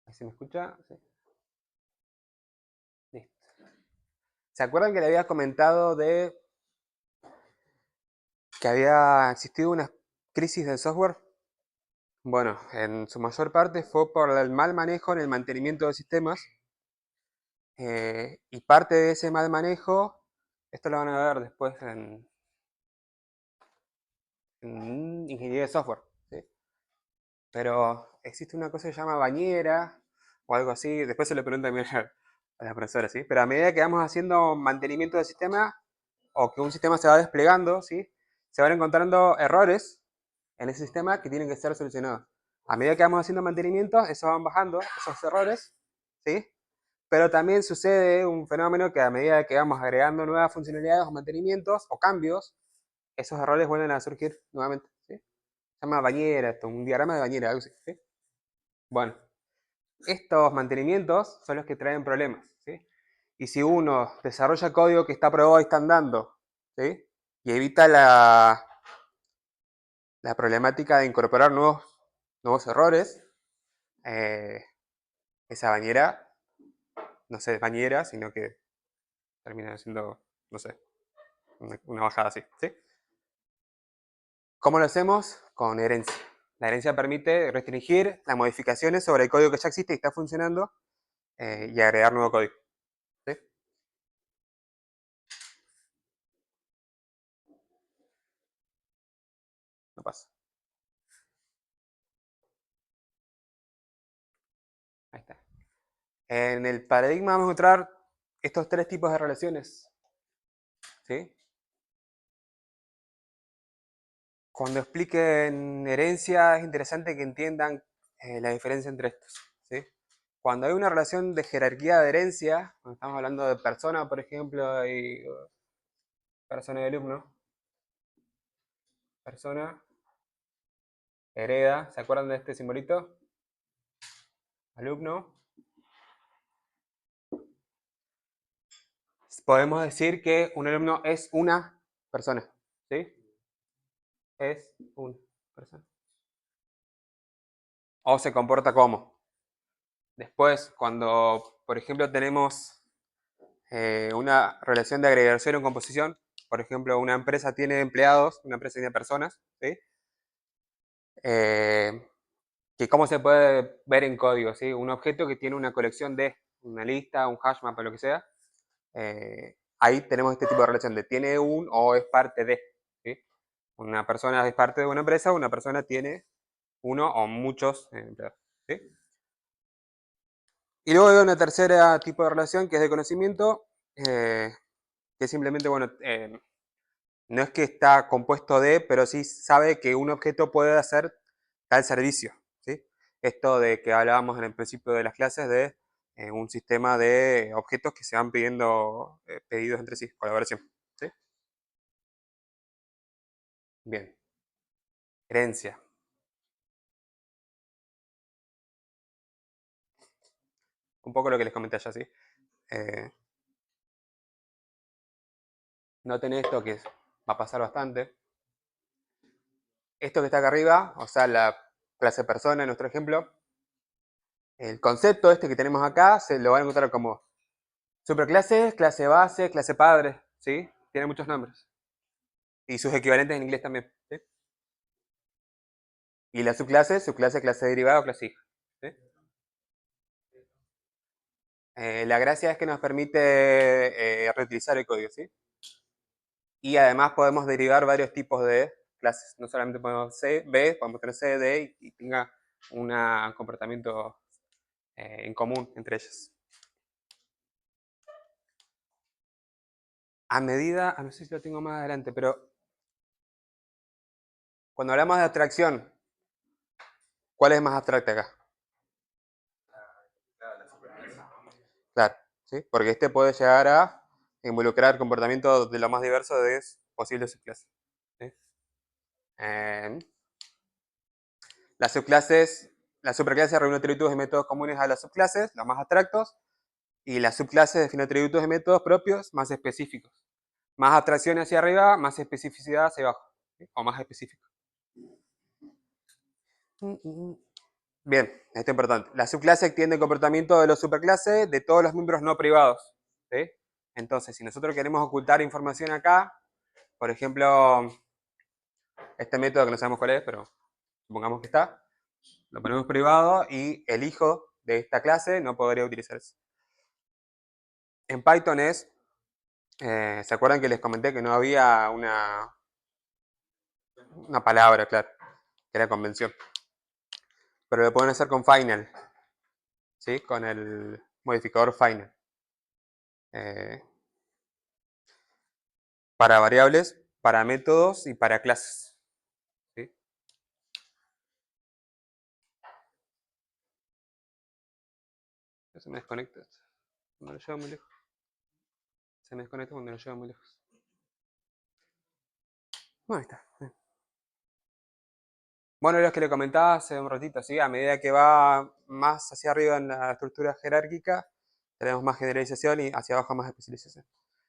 ¿Ahí se me escucha? Sí. Listo. ¿Se acuerdan que le había comentado de que había existido una crisis del software? Bueno, en su mayor parte fue por el mal manejo en el mantenimiento de sistemas, y parte de ese mal manejo, esto lo van a ver después en ingeniería de software, ¿sí? Pero existe una cosa que se llama bañera o algo así, después se lo pregunto también a la profesora, ¿sí? Pero a medida que vamos haciendo mantenimiento del sistema o que un sistema se va desplegando, ¿sí? Se van encontrando errores en ese sistema que tienen que ser solucionados. A medida que vamos haciendo mantenimiento, eso van bajando, esos errores, ¿sí? Pero también sucede un fenómeno que a medida que vamos agregando nuevas funcionalidades o mantenimientos o cambios, esos errores vuelven a surgir nuevamente, ¿sí? Se llama bañera, esto, un diagrama de bañera, algo así, ¿sí? Bueno, estos mantenimientos son los que traen problemas, ¿sí? Y si uno desarrolla código que está probado y está andando, ¿sí? Y evita la problemática de incorporar nuevos errores, eh, esa bañera no se desbañera, sino que termina siendo, no sé, una bajada así, ¿sí? ¿Cómo lo hacemos? Con herencia. La herencia permite restringir las modificaciones sobre el código que ya existe y está funcionando, y agregar nuevo código, ¿sí? No pasa. Ahí está. En el paradigma vamos a encontrar estos tres tipos de relaciones, ¿sí? Cuando expliquen herencia es interesante que entiendan la diferencia entre estos, ¿sí? Cuando hay una relación de jerarquía de herencia, cuando estamos hablando de persona, por ejemplo, y persona y alumno, persona hereda, ¿se acuerdan de este simbolito? Alumno. Podemos decir que un alumno es una persona, ¿sí? Es una persona. O se comporta como. Después, cuando, por ejemplo, tenemos una relación de agregación o composición, por ejemplo, una empresa tiene empleados, una empresa tiene personas, ¿sí? Eh, que cómo se puede ver en código, ¿sí? Un objeto que tiene una colección de, una lista, un hashmap o lo que sea, ahí tenemos este tipo de relación de tiene un o es parte de, ¿sí? Una persona es parte de una empresa, una persona tiene uno o muchos empleados, ¿sí? Y luego hay una tercera tipo de relación que es de conocimiento, que simplemente, bueno, no es que está compuesto de, pero sí sabe que un objeto puede hacer tal servicio, ¿sí? Esto de que hablábamos en el principio de las clases de un sistema de objetos que se van pidiendo pedidos entre sí, colaboración, ¿sí? Bien, herencia. Un poco lo que les comenté allá, ¿sí? Eh, Noten esto que va a pasar bastante. Esto que está acá arriba, o sea, la clase persona en nuestro ejemplo, el concepto este que tenemos acá se lo van a encontrar como superclases, clase base, clase padre, ¿sí? Tiene muchos nombres. Y sus equivalentes en inglés también, ¿sí? Y la subclase, subclase, clase derivada o clase hija, ¿sí? La gracia es que nos permite reutilizar el código, ¿sí? Y además podemos derivar varios tipos de clases. No solamente podemos C, B, podemos tener C, D y tenga un comportamiento en común entre ellas. A medida, no sé si lo tengo más adelante, pero cuando hablamos de abstracción, ¿cuál es más abstracta acá? Claro, ¿sí? Porque este puede llegar a involucrar comportamientos de lo más diverso de posibles subclases, ¿sí? Eh, las subclases, las superclases reúnen atributos y métodos comunes a las subclases, los más abstractos, y las subclases definen atributos y métodos propios más específicos. Más abstracción hacia arriba, más especificidad hacia abajo, ¿sí? O más específico. Bien, esto es importante. La subclase extiende el comportamiento de los superclases de todos los miembros no privados. ¿Sí? Entonces, si nosotros queremos ocultar información acá, por ejemplo, este método que no sabemos cuál es, pero supongamos que está, lo ponemos privado y el hijo de esta clase no podría utilizarse. En Python ¿se acuerdan que les comenté que no había una palabra, claro, que era convención? Pero lo pueden hacer con final, ¿sí? Con el modificador final. Eh, para variables, para métodos y para clases. ¿Sí? Se me desconecta. Cuando lo llevo muy lejos. Se me desconecta cuando lo llevo muy lejos. Bueno, ahí está. Bueno, lo que le comentaba hace un ratito, ¿sí? A medida que va más hacia arriba en la estructura jerárquica, tenemos más generalización y hacia abajo más especialización.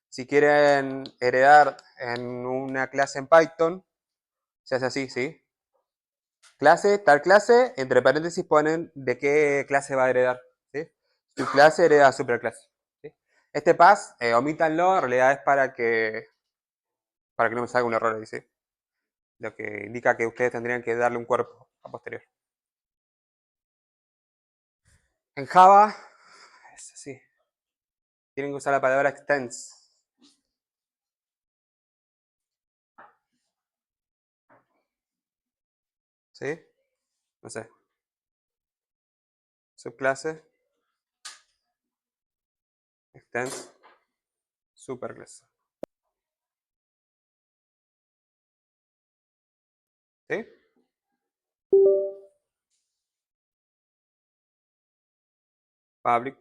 Si quieren heredar en una clase en Python, se hace así, ¿sí? Clase, tal clase, entre paréntesis ponen de qué clase va a heredar, ¿sí? Subclase hereda superclase, ¿sí? Este pass, omítanlo, en realidad es para que no me salga un error ahí, ¿sí? Lo que indica que ustedes tendrían que darle un cuerpo a posterior. En Java, es así. Tienen que usar la palabra extends. ¿Sí? No sé. Subclase, extends, superclase. ¿Sí? Public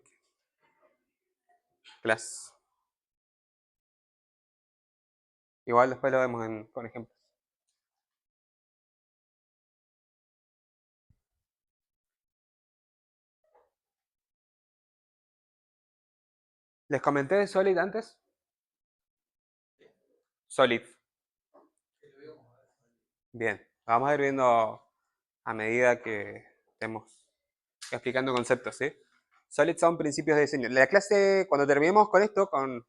class. Igual después lo vemos con ejemplos. ¿Les comenté de Solid antes? Solid. Bien. Vamos a ir viendo a medida que estemos explicando conceptos, ¿sí? Solid son principios de diseño. La clase, cuando terminemos con esto, con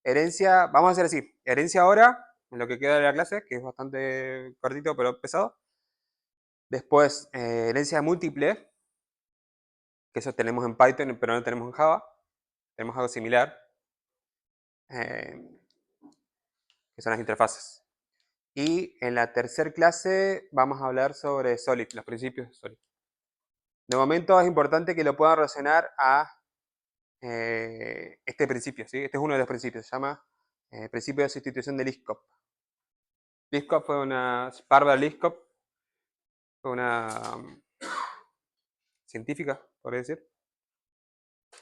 herencia, vamos a hacer así. Herencia ahora, en lo que queda de la clase, que es bastante cortito pero pesado. Después, herencia múltiple, que eso tenemos en Python, pero no tenemos en Java. Tenemos algo similar, eh, que son las interfaces. Y en la tercera clase vamos a hablar sobre Solid, los principios de Solid. De momento es importante que lo puedan relacionar a este principio, ¿sí? Este es uno de los principios, se llama principio de sustitución de Liskov. Liskov fue una, Barbara Liskov fue una científica, por decir,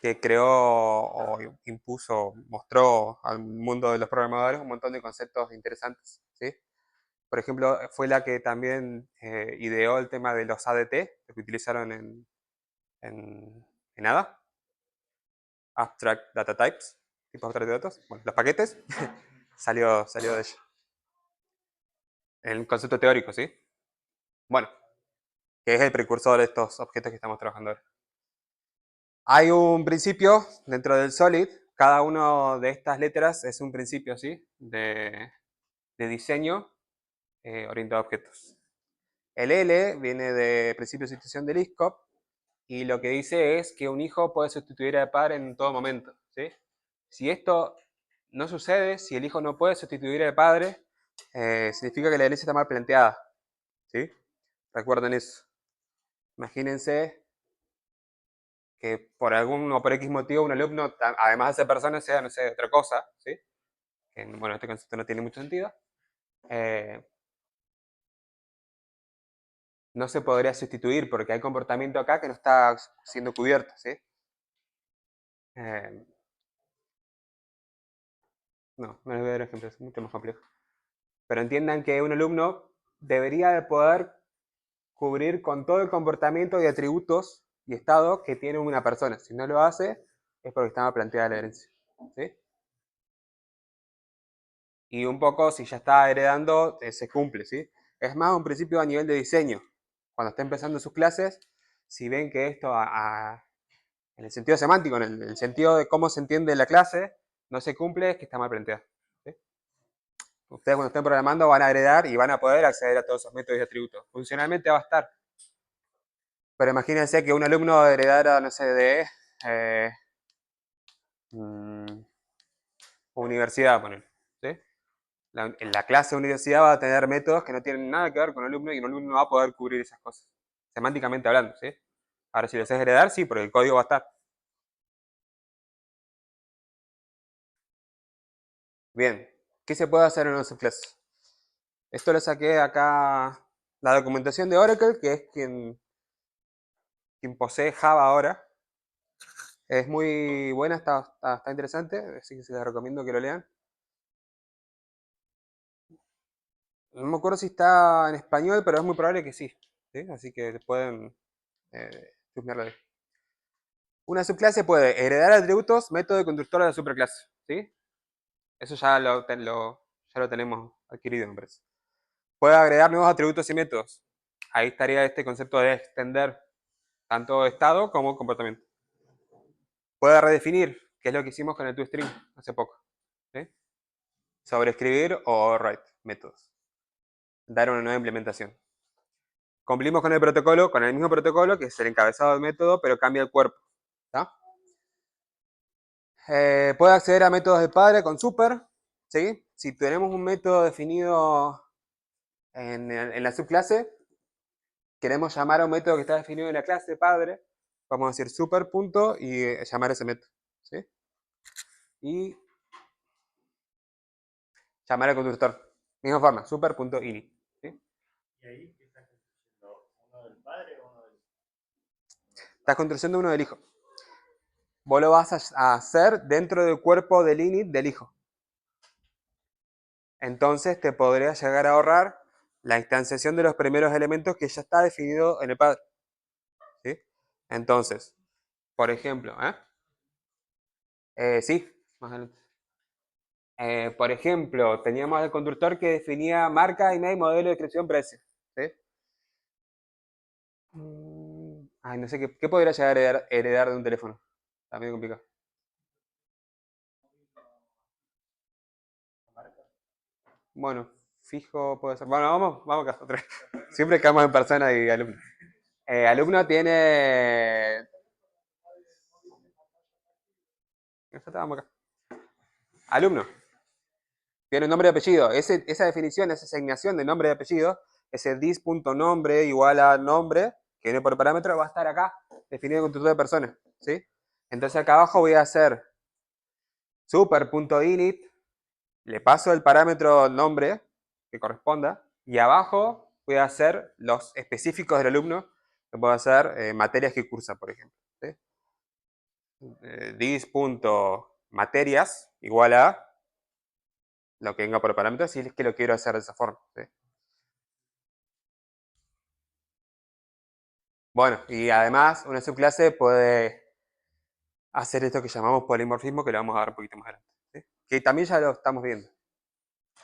que creó o impuso, mostró al mundo de los programadores un montón de conceptos interesantes, ¿sí? Por ejemplo, fue la que también ideó el tema de los ADT, que utilizaron en ADA, Abstract Data Types, tipos abstractos de datos, bueno, los paquetes, salió de ella. El concepto teórico, ¿sí? Bueno, que es el precursor de estos objetos que estamos trabajando ahora. Hay un principio dentro del Solid, cada una de estas letras es un principio, ¿sí? De diseño orientado a objetos. El L viene de principio de sustitución de Liskov y lo que dice es que un hijo puede sustituir al padre en todo momento, ¿sí? Si esto no sucede, si el hijo no puede sustituir al padre, significa que la herencia está mal planteada, ¿sí? Recuerden eso. Imagínense que por algún o por X motivo un alumno, además de ser persona, sea, no sé, otra cosa, ¿sí? Que, bueno, este concepto no tiene mucho sentido. Eh, no se podría sustituir porque hay comportamiento acá que no está siendo cubierto, ¿sí? Eh, no les voy a dar ejemplos, es mucho más complejo. Pero entiendan que un alumno debería de poder cubrir con todo el comportamiento y atributos y estado que tiene una persona. Si no lo hace, es porque estaba planteada la herencia, ¿sí? Y un poco, si ya está heredando, se cumple, ¿sí? Es más un principio a nivel de diseño. Cuando está empezando sus clases, si ven que esto en el sentido semántico, en el sentido de cómo se entiende la clase, no se cumple, es que está mal planteado. ¿Sí? Ustedes cuando estén programando van a heredar y van a poder acceder a todos esos métodos y atributos. Funcionalmente va a estar. Pero imagínense que un alumno heredara, no sé, de mm, universidad, poner. ¿Sí? En la clase de universidad va a tener métodos que no tienen nada que ver con el alumno y el alumno no va a poder cubrir esas cosas, semánticamente hablando. ¿Sí? Ahora, si lo haces heredar, sí, porque el código va a estar. Bien, ¿qué se puede hacer en un subclass? Esto lo saqué acá, la documentación de Oracle, que es quien posee Java ahora. Es muy buena, está interesante, así que se les recomiendo que lo lean. No me acuerdo si está en español, pero es muy probable que sí. ¿Sí? Así que pueden chusmearlo ahí. Una subclase puede heredar atributos, método de constructor de la superclase. ¿Sí? Eso ya lo tenemos adquirido, me parece. Puede agregar nuevos atributos y métodos. Ahí estaría este concepto de extender tanto estado como comportamiento. Puede redefinir, que es lo que hicimos con el toString hace poco. ¿Sí? Sobreescribir o override métodos. Dar una nueva implementación. Cumplimos con el mismo protocolo, que es el encabezado del método, pero cambia el cuerpo. ¿Tá? Puede acceder a métodos de padre con super. ¿Sí? Si tenemos un método definido en la subclase, queremos llamar a un método que está definido en la clase padre, vamos a decir super punto y llamar ese método. ¿Sí? Y llamar al constructor. Misma forma, super.init. ¿Sí? ¿Y ahí qué estás construyendo? ¿Uno del padre o uno del hijo? Estás construyendo uno del hijo. Vos lo vas a hacer dentro del cuerpo del init del hijo. Entonces te podría llegar a ahorrar la instanciación de los primeros elementos que ya está definido en el padre. ¿Sí? Entonces, por ejemplo, sí, más adelante. Por ejemplo, teníamos el constructor que definía marca, email, modelo, descripción, precio. ¿Sí? Ay, no sé qué podría llegar a heredar de un teléfono. Está medio complicado. Bueno, fijo puede ser. Bueno, vamos acá, otra vez. Siempre quedamos en persona y alumno. Alumno tiene. Vamos acá. Alumno tiene nombre y apellido. Esa definición, esa asignación de nombre y apellido, ese dis.nombre igual a nombre, que viene por parámetro, va a estar acá, definido con constructor de personas. ¿Sí? Entonces acá abajo voy a hacer super.init, le paso el parámetro nombre que corresponda, y abajo voy a hacer los específicos del alumno, que puedo hacer materias que cursa, por ejemplo. ¿Sí? Dis.materias igual a lo que venga por parámetro, si es que lo quiero hacer de esa forma. ¿Sí? Bueno, y además una subclase puede hacer esto que llamamos polimorfismo, que lo vamos a ver un poquito más adelante. ¿Sí? Que también ya lo estamos viendo.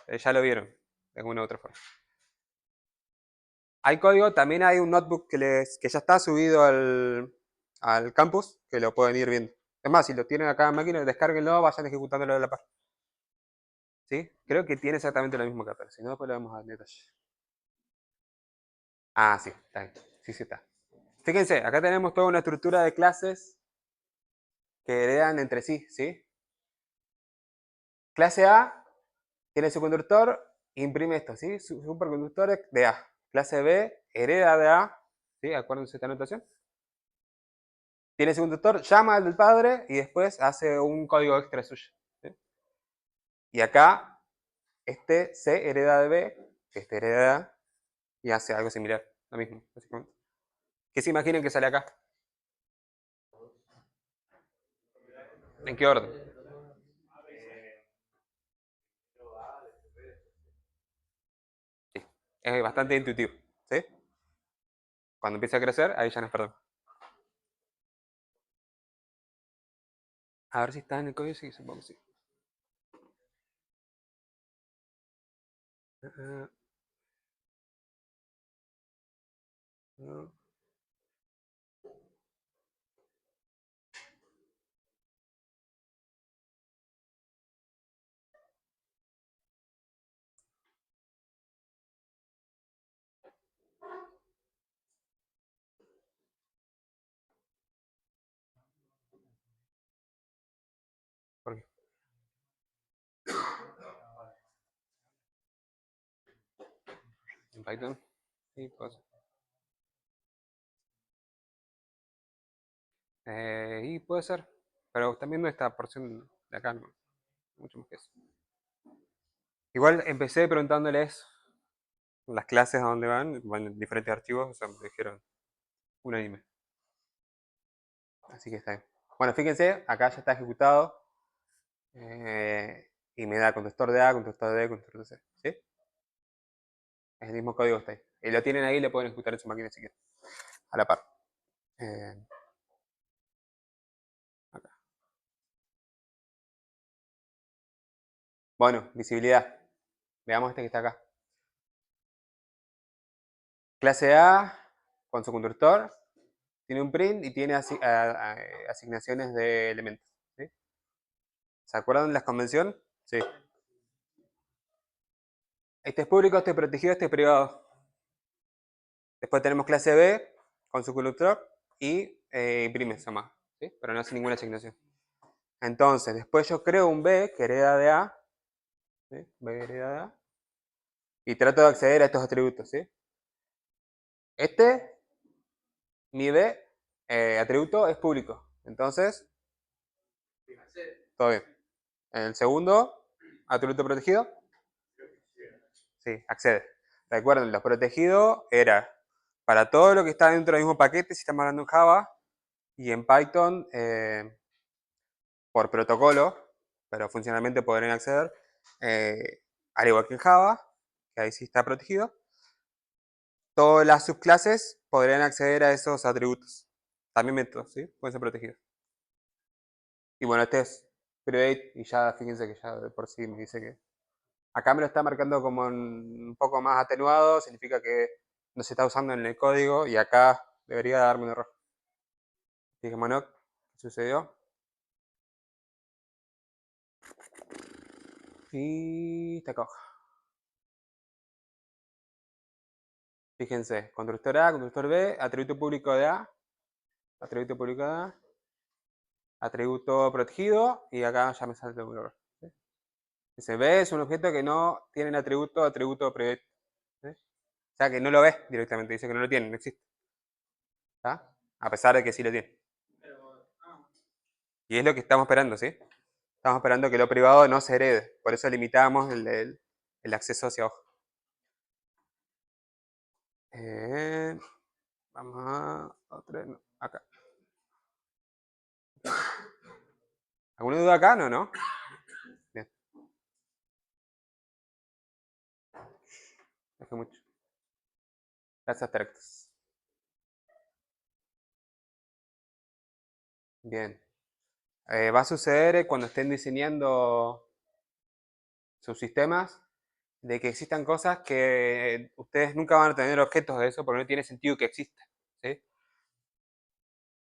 Ya lo vieron, de alguna u otra forma. Hay código, también hay un notebook que ya está subido al campus, que lo pueden ir viendo. Es más, si lo tienen acá en máquina, descárguenlo, vayan ejecutándolo de la par. ¿Sí? Creo que tiene exactamente lo mismo que acá, si no, después lo vamos a detalle. Ah, sí, está bien. Sí, sí está. Fíjense, acá tenemos toda una estructura de clases que heredan entre sí, ¿sí? Clase A tiene su conductor, imprime esto, ¿sí? Superconductor de A. Clase B hereda de A, ¿sí? Acuérdense esta anotación. Tiene su conductor, llama al del padre y después hace un código extra suyo. ¿Sí? Y acá, este C hereda de B, este hereda de A, y hace algo similar, lo mismo, básicamente. ¿Qué se imaginen que sale acá? ¿En qué orden? Sí. Es bastante intuitivo, ¿sí? Cuando empieza a crecer, ahí ya nos perdemos. A ver si está en el código, sí, supongo que sí. Uh, no. en Python. Y pues, y puede ser. Pero están viendo esta porción de acá, no. Mucho más que eso. Igual empecé preguntándoles las clases a dónde van en diferentes archivos, o sea, me dijeron unánime. Así que está bien. Bueno, fíjense, acá ya está ejecutado. Y me da contestor de A, contestor de B, contestor de C. ¿Sí? Es el mismo código que está ahí. Y lo tienen ahí, le pueden ejecutar en su máquina si quieren. A la par. Eh, acá. Bueno, visibilidad. Veamos este que está acá. Clase A, con su constructor, tiene un print y tiene asignaciones de elementos. ¿Sí? ¿Se acuerdan de las convenciones? Sí. Este es público, este es protegido, este es privado. Después tenemos clase B con su constructor y imprime esa más. ¿Sí? Pero no hace ninguna asignación. Entonces, después yo creo un B que hereda de A. ¿Sí? B hereda de A. Y trato de acceder a estos atributos. ¿Sí? Este, mi B, atributo es público. Entonces, todo bien. El segundo, atributo protegido. Sí, accede. Recuerden, lo protegido era para todo lo que está dentro del mismo paquete, si estamos hablando en Java, y en Python por protocolo, pero funcionalmente podrían acceder, al igual que en Java, que ahí sí está protegido. Todas las subclases podrían acceder a esos atributos. También métodos, ¿sí? Pueden ser protegidos. Y bueno, este es private y ya fíjense que ya de por sí me dice que acá me lo está marcando como un poco más atenuado, significa que no se está usando en el código y acá debería darme un error. Fijémonos, ¿qué sucedió? Y está acá. Fíjense, constructor A, constructor B, atributo público de A, atributo público de A, atributo protegido y acá ya me salta un error. ¿Sí? Dice B es un objeto que no tiene atributo private. ¿Sí? O sea que no lo ves directamente, dice que no lo tiene, no existe. ¿Está? A pesar de que sí lo tiene. Y es lo que estamos esperando, ¿sí? Estamos esperando que lo privado no se herede. Por eso limitamos el acceso hacia abajo. Vamos a otra, no, acá. ¿Alguna duda acá? No, ¿no? Bien. Dejo mucho. Las abstractas. Bien. Va a suceder cuando estén diseñando sus sistemas de que existan cosas que ustedes nunca van a tener objetos de eso porque no tiene sentido que exista. ¿Sí?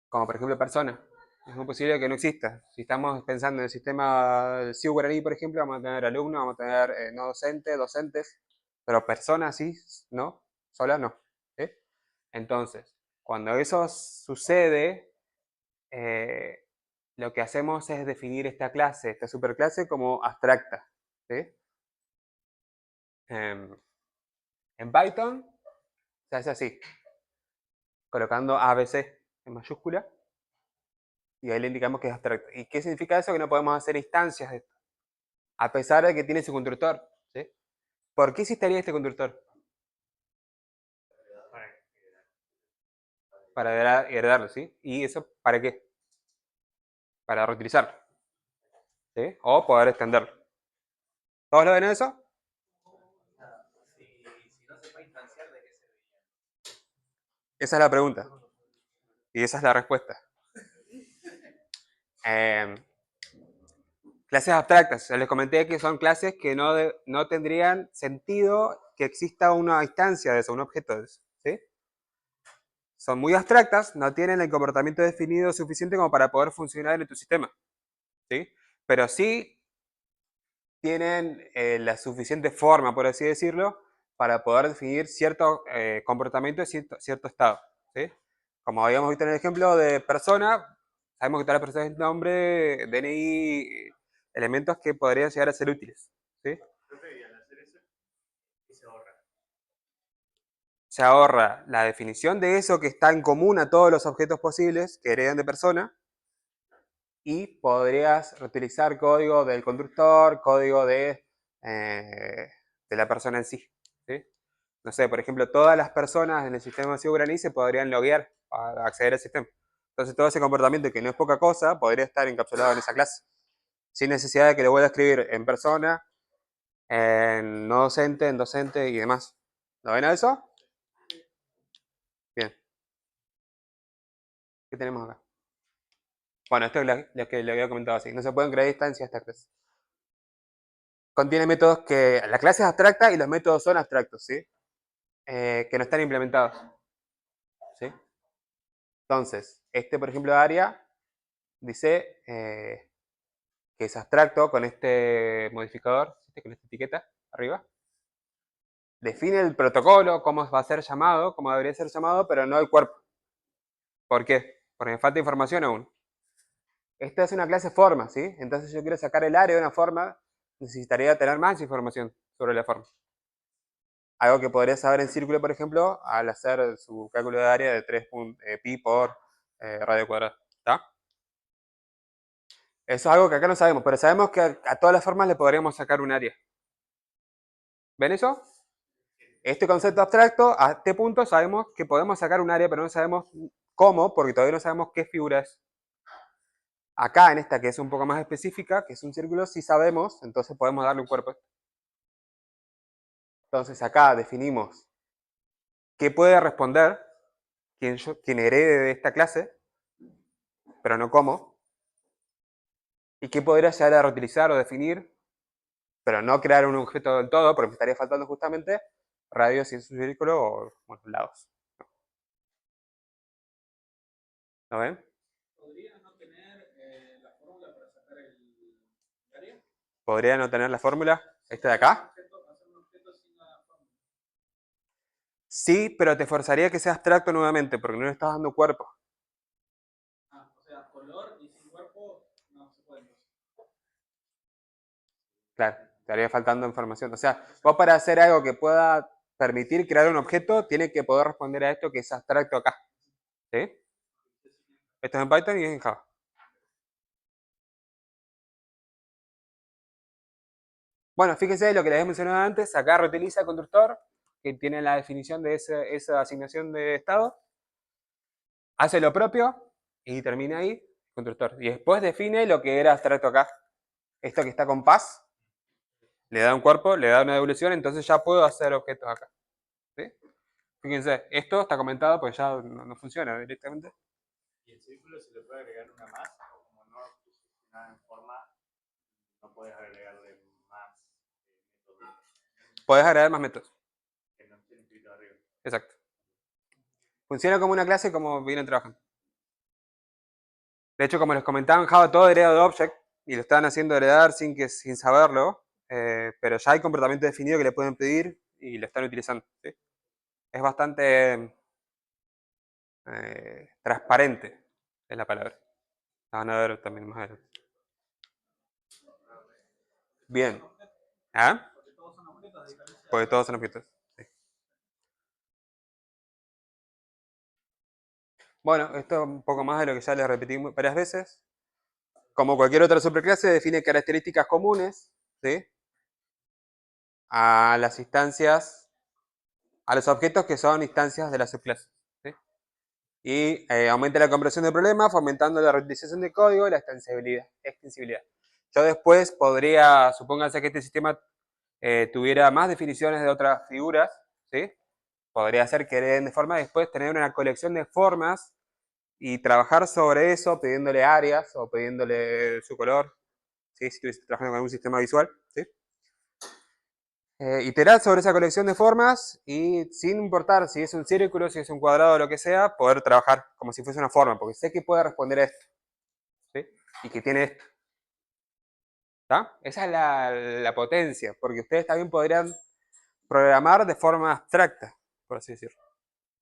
Como por ejemplo personas. Es muy posible que no exista. Si estamos pensando en el sistema del CIU Guaraní, por ejemplo, vamos a tener alumnos, vamos a tener no docentes, docentes, pero personas sí, ¿no? Solas no. ¿Sí? Entonces, cuando eso sucede, eh, lo que hacemos es definir esta clase, esta superclase, como abstracta. ¿Sí? En Python se hace así, colocando ABC en mayúscula y ahí le indicamos que es abstracto. ¿Y qué significa eso? Que no podemos hacer instancias de esto, a pesar de que tiene su constructor. ¿Sí? ¿Por qué existiría este constructor? Para heredarlo, ¿sí? ¿Y eso para qué? Para reutilizarlo, ¿sí? O poder extenderlo. ¿Todos lo ven eso? Esa es la pregunta. Y esa es la respuesta. Eh, Clases abstractas. Les comenté que son clases que no tendrían sentido que exista una instancia de eso, un objeto de eso. ¿Sí? Son muy abstractas, no tienen el comportamiento definido suficiente como para poder funcionar en tu sistema. ¿Sí? Pero sí tienen la suficiente forma, por así decirlo, para poder definir cierto comportamiento y cierto estado. ¿Sí? Como habíamos visto en el ejemplo de persona, sabemos que todas las personas tienen nombre, DNI, elementos que podrían llegar a ser útiles. ¿Sí? se ahorra la definición de eso que está en común a todos los objetos posibles que heredan de persona, y podrías reutilizar código del constructor, código de la persona en sí, ¿sí? No sé, por ejemplo, todas las personas en el sistema masivo Granny se podrían loguear para acceder al sistema. Entonces, todo ese comportamiento, que no es poca cosa, podría estar encapsulado en esa clase, sin necesidad de que lo vuelva a escribir en persona, en no docente, en docente y demás. ¿Lo ven a eso? Bien. ¿Qué tenemos acá? Bueno, esto es lo que le había comentado así. No se pueden crear distancias a esta clase. Contiene métodos que... La clase es abstracta y los métodos son abstractos, ¿sí? Que no están implementados, ¿sí? Entonces, este, por ejemplo, área dice que es abstracto con este modificador, ¿sí? Con esta etiqueta arriba. Define el protocolo, cómo va a ser llamado, cómo debería ser llamado, pero no el cuerpo. ¿Por qué? Porque me falta información aún. Esta es una clase forma, ¿sí? Entonces yo quiero sacar el área de una forma, necesitaría tener más información sobre la forma. Algo que podría saber en círculo, por ejemplo, al hacer su cálculo de área de 3 pi por radio cuadrado. ¿Está? Eso es algo que acá no sabemos, pero sabemos que a todas las formas le podríamos sacar un área. ¿Ven eso? Este concepto abstracto, a este punto sabemos que podemos sacar un área, pero no sabemos cómo, porque todavía no sabemos qué figura es. Acá, en esta que es un poco más específica, que es un círculo, sí sabemos, entonces podemos darle un cuerpo. Entonces acá definimos qué puede responder quien herede de esta clase, pero no cómo, y qué podría llegar a reutilizar o definir, pero no crear un objeto del todo, porque me estaría faltando justamente radios y en su círculo o bueno, lados. ¿Lo ven? ¿Podría no tener la fórmula para sacar el área? ¿Podría no tener la fórmula? ¿Esta de acá? Sí, pero te forzaría que sea abstracto nuevamente, porque no le estás dando cuerpo. Ah, o sea, color y sin cuerpo no se puede. Claro, te haría faltando información. O sea, vos para hacer algo que pueda permitir crear un objeto, tiene que poder responder a esto que es abstracto acá. ¿Sí? Esto es en Python y es en Java. Bueno, fíjense lo que les había mencionado antes. Acá reutiliza el constructor, que tiene la definición de esa asignación de estado. Hace lo propio y termina ahí, constructor. Y después define lo que era abstracto acá. Esto que está con paz, le da un cuerpo, le da una devolución, entonces ya puedo hacer objetos acá. ¿Sí? Fíjense, esto está comentado, pues ya no funciona directamente. ¿Y el círculo se le puede agregar una más? O como no funciona en forma, no puedes agregarle más métodos. Puedes agregar más métodos. Que no estén escritos arriba. Exacto. Funciona como una clase como vienen trabajando. De hecho, como les comentaba en Java, todo hereda de object y lo están haciendo heredar sin saberlo, pero ya hay comportamiento definido que le pueden pedir y lo están utilizando. ¿Sí? Es bastante transparente, es la palabra. La van a ver también más adelante. Bien. ¿Ah? Porque todos son objetos. Sí. Bueno, esto es un poco más de lo que ya les repetí varias veces. Como cualquier otra superclase, define características comunes, ¿sí? A las instancias, a los objetos que son instancias de la subclase. ¿Sí? Y aumenta la comprensión del problema, fomentando la reutilización de código y la extensibilidad. Yo después podría, supónganse que este sistema tuviera más definiciones de otras figuras, ¿sí? Podría ser que hereden de forma, después tener una colección de formas y trabajar sobre eso, pidiéndole áreas o pidiéndole su color, ¿sí? Si estuviese trabajando con algún sistema visual, ¿sí? Iterar sobre esa colección de formas y sin importar si es un círculo, si es un cuadrado o lo que sea, poder trabajar como si fuese una forma, porque sé que puede responder a esto, ¿sí? Y que tiene esto. ¿Está? Esa es la potencia, porque ustedes también podrían programar de forma abstracta, por así decirlo.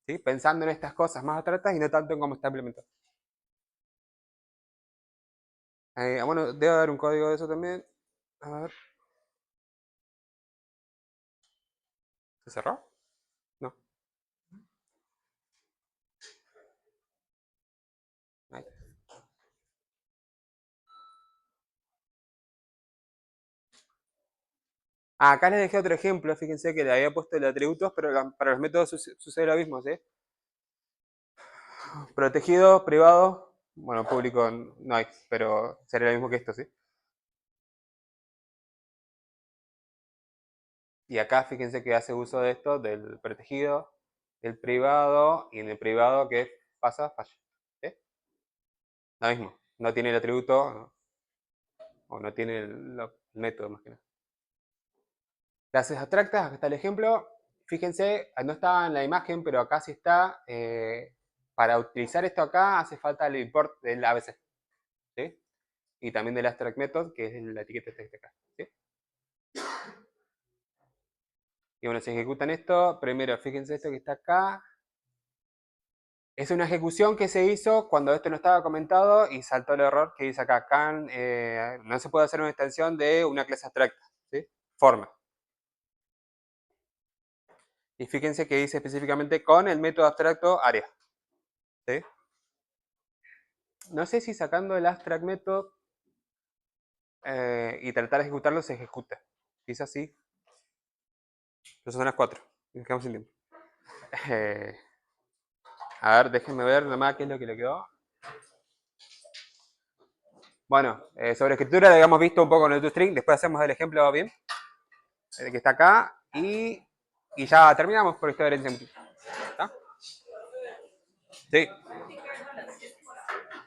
¿Sí? Pensando en estas cosas más abstractas y no tanto en cómo está implementado. Bueno, debe haber un código de eso también. A ver. ¿Se cerró? No. Ah, acá les dejé otro ejemplo, fíjense que le había puesto los atributos, pero para los métodos sucede lo mismo, ¿sí? Protegido, privado, bueno, público no hay, pero sería lo mismo que esto, ¿sí? Y acá fíjense que hace uso de esto, del protegido, del privado, y en el privado, ¿qué pasa? Falla. ¿Sí? Lo mismo, no tiene el atributo, o no tiene el método más que nada. Clases abstractas, acá está el ejemplo. Fíjense, no estaba en la imagen, pero acá sí está. Para utilizar esto acá hace falta el import del ABC. ¿Sí? Y también del abstract method, que es la etiqueta de acá. ¿Sí? Y bueno, si ejecutan esto, primero fíjense esto que está acá. Es una ejecución que se hizo cuando esto no estaba comentado y saltó el error que dice acá. No se puede hacer una extensión de una clase abstracta. ¿Sí? Forma. Y fíjense que dice específicamente con el método abstracto área. ¿Sí? No sé si sacando el abstract method y tratar de ejecutarlo se ejecuta. Quizás sí. Pero son las 4. Nos quedamos sin tiempo. Eh, a ver, déjenme ver nomás qué es lo que le quedó. Bueno, sobre escritura lo habíamos visto un poco en el toString. Después hacemos el ejemplo bien. El que está acá. Y ya terminamos por esta herencia múltiple. ¿Está? Sí.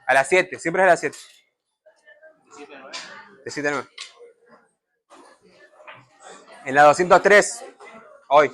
A las 7. Siempre es a las 7. De 7 a 9. En la 203. Hoy.